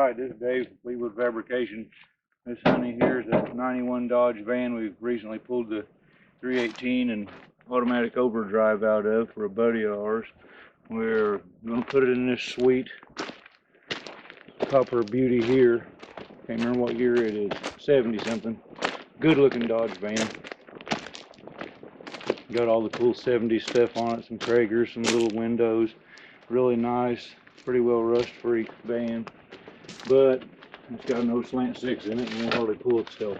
Alright, this is Dave, Fleetwood Fabrication. This honey here is a 91 Dodge van we've recently pulled the 318 and automatic overdrive out of for a buddy of ours. We're going to put it in this sweet copper beauty here. Can't remember what year it is, 70 something. Good looking Dodge van. Got all the cool 70s stuff on it, some Kragers, some little windows. Really nice, pretty well rust free van. But it's got no slant 6 in it and won't hardly pull itself.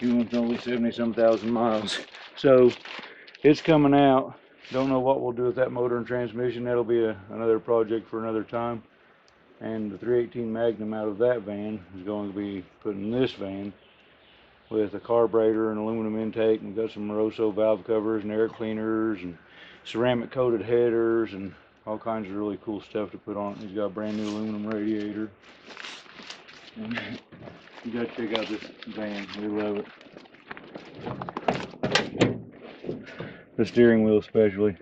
Even with only 70-some thousand miles. So it's coming out. Don't know what we'll do with that motor and transmission. That'll be another project for another time. And the 318 Magnum out of that van is going to be put in this van with a carburetor and aluminum intake. We've got some Moroso valve covers and air cleaners and ceramic coated headers and all kinds of really cool stuff to put on it. He's got a brand new aluminum radiator. And you gotta check out this van, we love it. The steering wheel especially,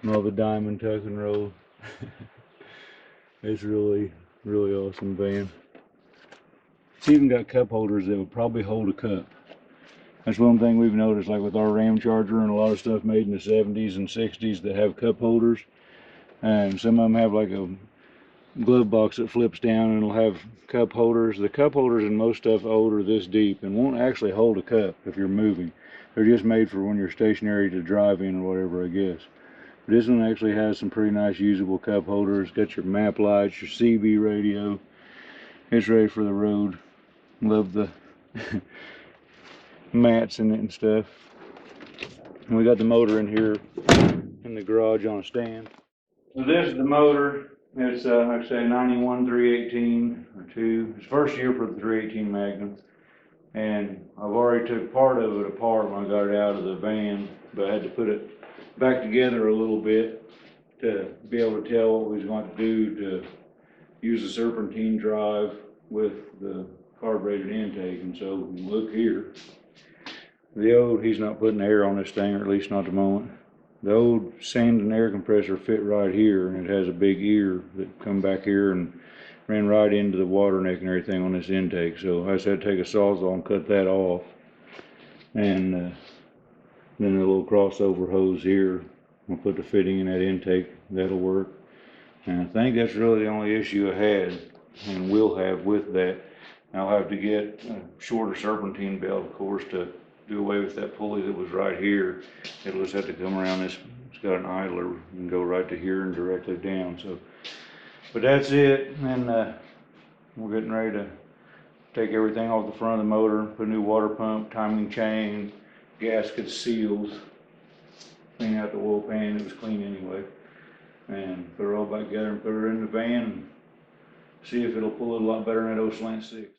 and all the diamond tuck and roll. It's really awesome van. It's even got cup holders that would probably hold a cup. That's one thing we've noticed, like with our Ram Charger and a lot of stuff made in the 70s and 60s that have cup holders. And some of them have like a glove box that flips down and it'll have cup holders. The cup holders in most stuff old are this deep and won't actually hold a cup if you're moving. They're just made for when you're stationary to drive in or whatever, I guess. But this one actually has some pretty nice usable cup holders. Got your map lights, your CB radio. It's ready for the road. Love the mats in it and stuff. And we got the motor in here in the garage on a stand. So this is the motor. It's like I say, 91 318 or 2. It's first year for the 318 Magnum, and I've already took part of it apart when I got it out of the van, but I had to put it back together a little bit to be able to tell what we was going to do to use the serpentine drive with the carbureted intake. And so look here, he's not putting air on this thing, or at least not at the moment. The old sand and air compressor fit right here, and it has a big ear that come back here and ran right into the water neck and everything on this intake. So I just had to take a sawzall and cut that off. And then a little crossover hose here. I'll put the fitting in that intake. That'll work. And I think that's really the only issue I had and will have with that. I'll have to get a shorter serpentine belt, of course, to do away with that pulley that was right here. It'll just have to come around this. It's got an idler and go right to here and directly down. So, but that's it. And then we're getting ready to take everything off the front of the motor, put a new water pump, timing chain, gasket seals, clean out the oil pan. It was clean anyway, and put it all back together and put her in the van and see if it'll pull it a lot better than that old slant 6.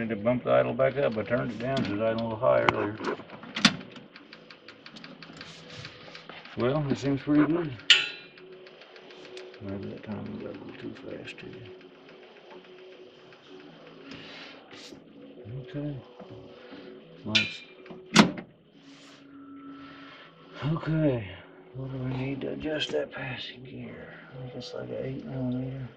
need to bump the idle back up. I turned it down because it was idling a little high earlier. Well, it seems pretty good. Maybe that time we got a little too fast too. Okay. Nice. Okay. What do we need to adjust that passing gear? I think it's like an 8mm.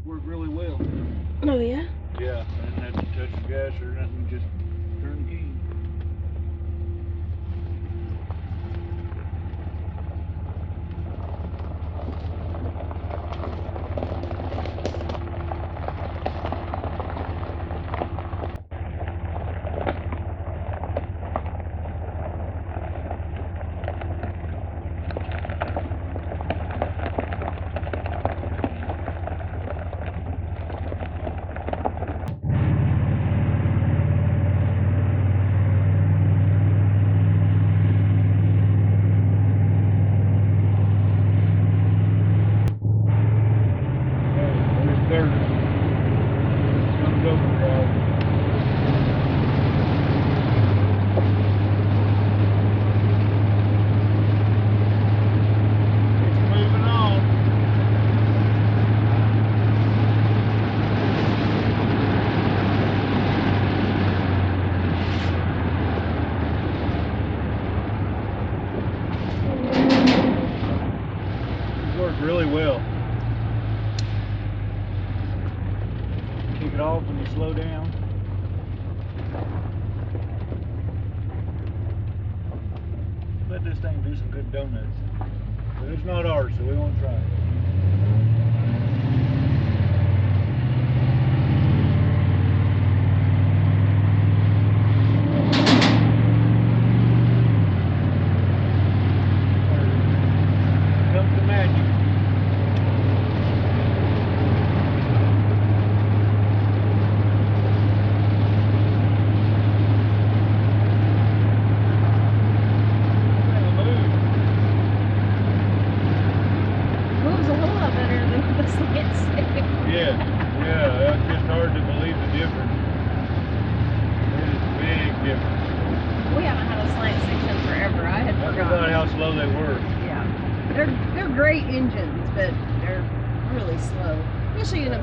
Work really well. Oh yeah? Yeah, I didn't have to touch the gas or nothing, just turn the key. Really well. Kick it off when you slow down. Let this thing do some good donuts. But it's not ours, so we won't try it. Comes the magic. Yeah, it's just hard to believe the difference. It is a big difference. We haven't had a slant section forever. I had That's forgotten. about how slow they were. Yeah, they're great engines, but they're really slow, especially in a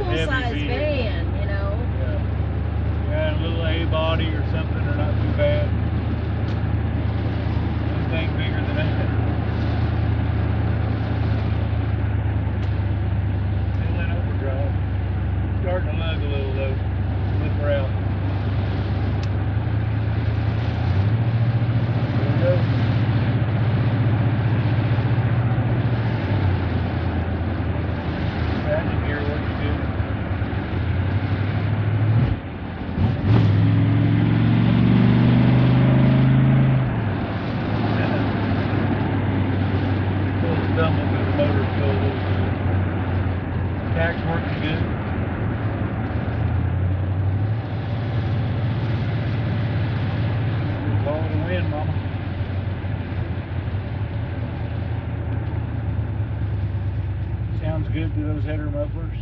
full-size van. You know. Yeah, a little A body or something, or not too bad. Anything bigger than that. Starting to lug a little though. Flip her out. There we go. Passing gear works good. Pull the thumb over the motor, feel a little good. Tack's working good. Mama. Sounds good to those header mufflers.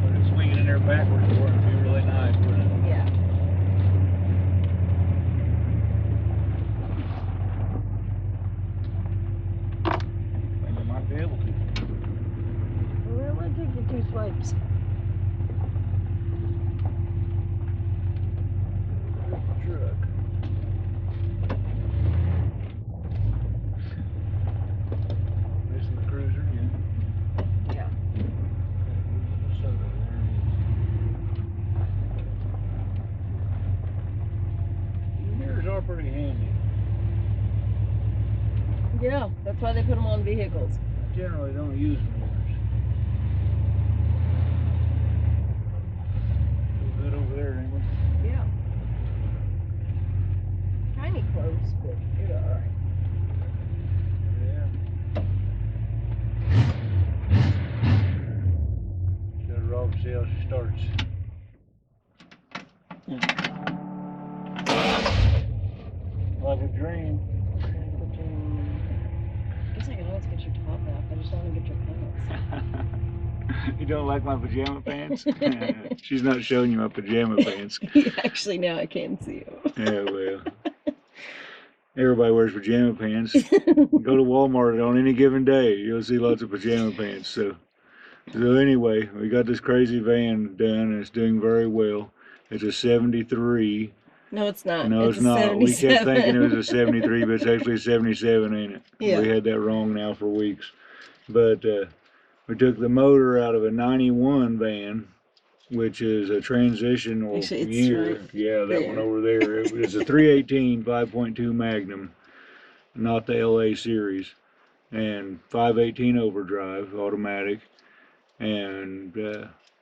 Put it swinging in there backwards for it would be really nice, wouldn't it? Yeah. 2 swipes. Truck. Missing the cruiser, yeah. Yeah. Mirrors are pretty handy. Yeah, that's why they put them on vehicles. I generally don't use mirrors. Feel good over there, ain't we? Yeah. Tiny close, but you're alright. Yeah. Shut her off and see how she starts. Like a dream. I guess I can always get your top off. I just don't want to get your pants. You don't like my pajama pants? She's not showing you my pajama pants. Actually, now I can see you. Yeah, well. Everybody wears pajama pants. Go to Walmart on any given day, you'll see lots of pajama pants. So anyway, we got this crazy van done, and it's doing very well. It's a 73. No, it's not. No, it's not. 77. We kept thinking it was a 73, but it's actually a 77, ain't it? Yeah. We had that wrong now for weeks. But we took the motor out of a 91 van, which is a transitional year. Right yeah, that there. one over there. It was a 318 5.2 Magnum, not the LA series, and 518 overdrive automatic, and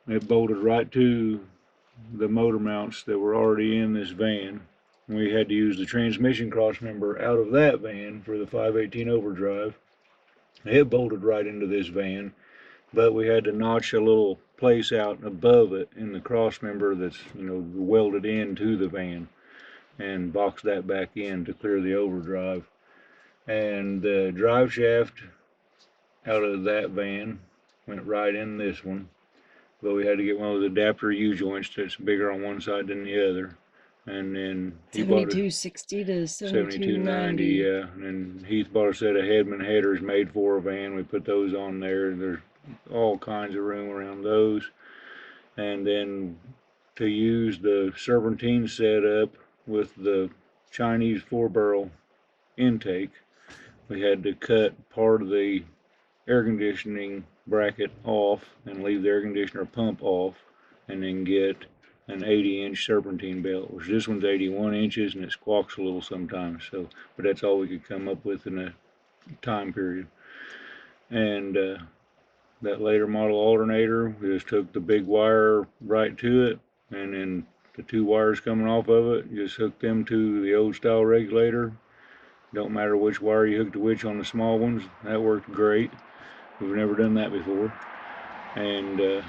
it bolted right to the motor mounts that were already in this van. We had to use the transmission crossmember out of that van for the 518 overdrive. It bolted right into this van, but we had to notch a little place out above it in the crossmember that's, you know, welded into the van, and box that back in to clear the overdrive. And the drive shaft out of that van went right in this one, but we had to get one of those adapter U-joints that's bigger on one side than the other. And then he bought a 7260 to 7290, 7290. yeah. And Heath bought a set of Hedman headers made for a van. We put those on there. There's all kinds of room around those. And then to use the serpentine setup with the Chinese 4-barrel intake, we had to cut part of the air conditioning bracket off and leave the air conditioner pump off, and then get an 80-inch serpentine belt, which this one's 81 inches and it squawks a little sometimes. So, but that's all we could come up with in a time period. And that later model alternator, we just took the big wire right to it, and then the 2 wires coming off of it, just hooked them to the old style regulator. Don't matter which wire you hook to which on the small ones. That worked great. We've never done that before. And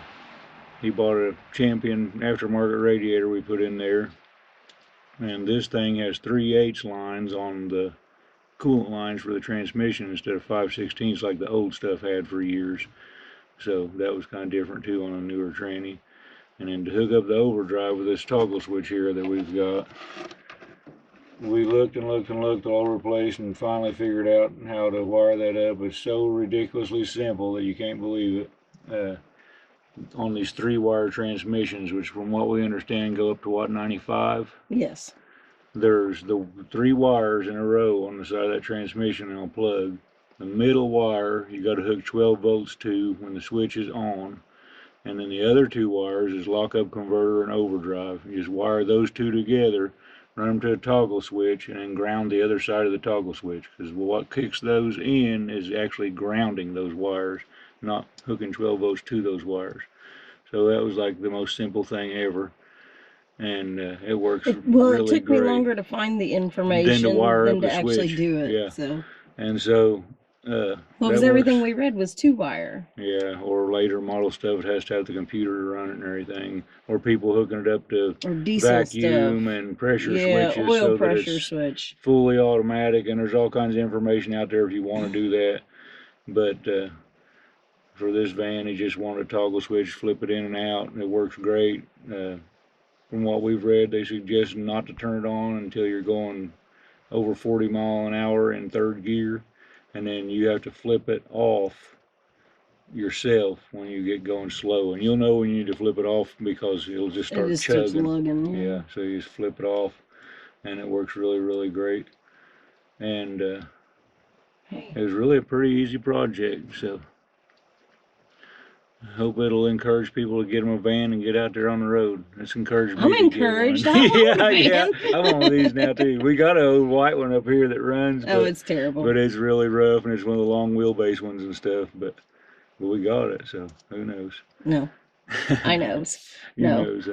he bought a Champion aftermarket radiator we put in there. And this thing has 3/8 lines on the coolant lines for the transmission instead of 5/16 like the old stuff had for years. So that was kind of different too on a newer tranny. And then to hook up the overdrive with this toggle switch here that we've got, we looked and looked and looked all over the place and finally figured out how to wire that up. It's so ridiculously simple that you can't believe it. On these 3-wire transmissions, which from what we understand go up to what, 95? Yes. There's the 3 wires in a row on the side of that transmission on a plug. The middle wire you got to hook 12 volts to when the switch is on, and then the other 2 wires is lockup converter and overdrive. You just wire those 2 together, run them to a toggle switch, and then ground the other side of the toggle switch, because what kicks those in is actually grounding those wires, not hooking 12 volts to those wires. So that was like the most simple thing ever, and it works really it took great. me longer to find the information than to wire up than to the actually switch. do it. Yeah. So. And so Well, because everything we read was 2-wire. Yeah, or later model stuff, it has to have the computer to run it and everything, or people hooking it up to Or diesel vacuum stuff. and pressure Yeah, switches, oil so pressure that it's switch. fully automatic. And there's all kinds of information out there if you want to do that. But for this van, he just wanted a toggle switch, flip it in and out, and it works great. From what we've read, they suggest not to turn it on until you're going over 40 miles an hour in 3rd gear, and then you have to flip it off yourself when you get going slow, and you'll know when you need to flip it off because it'll just It start just starts chugging. lugging. Yeah, so you just flip it off, and it works really, really great. And it was really a pretty easy project, so I hope it'll encourage people to get them a van and get out there on the road. It's encouraged me I'm to encouraged. get one. I want a Yeah, van. I'm on these now too. We got an old white one up here that runs, Oh, but it's terrible. it's really rough, and it's one of the long wheelbase ones and stuff. But we got it, so who knows? No, I knows. You No. knows.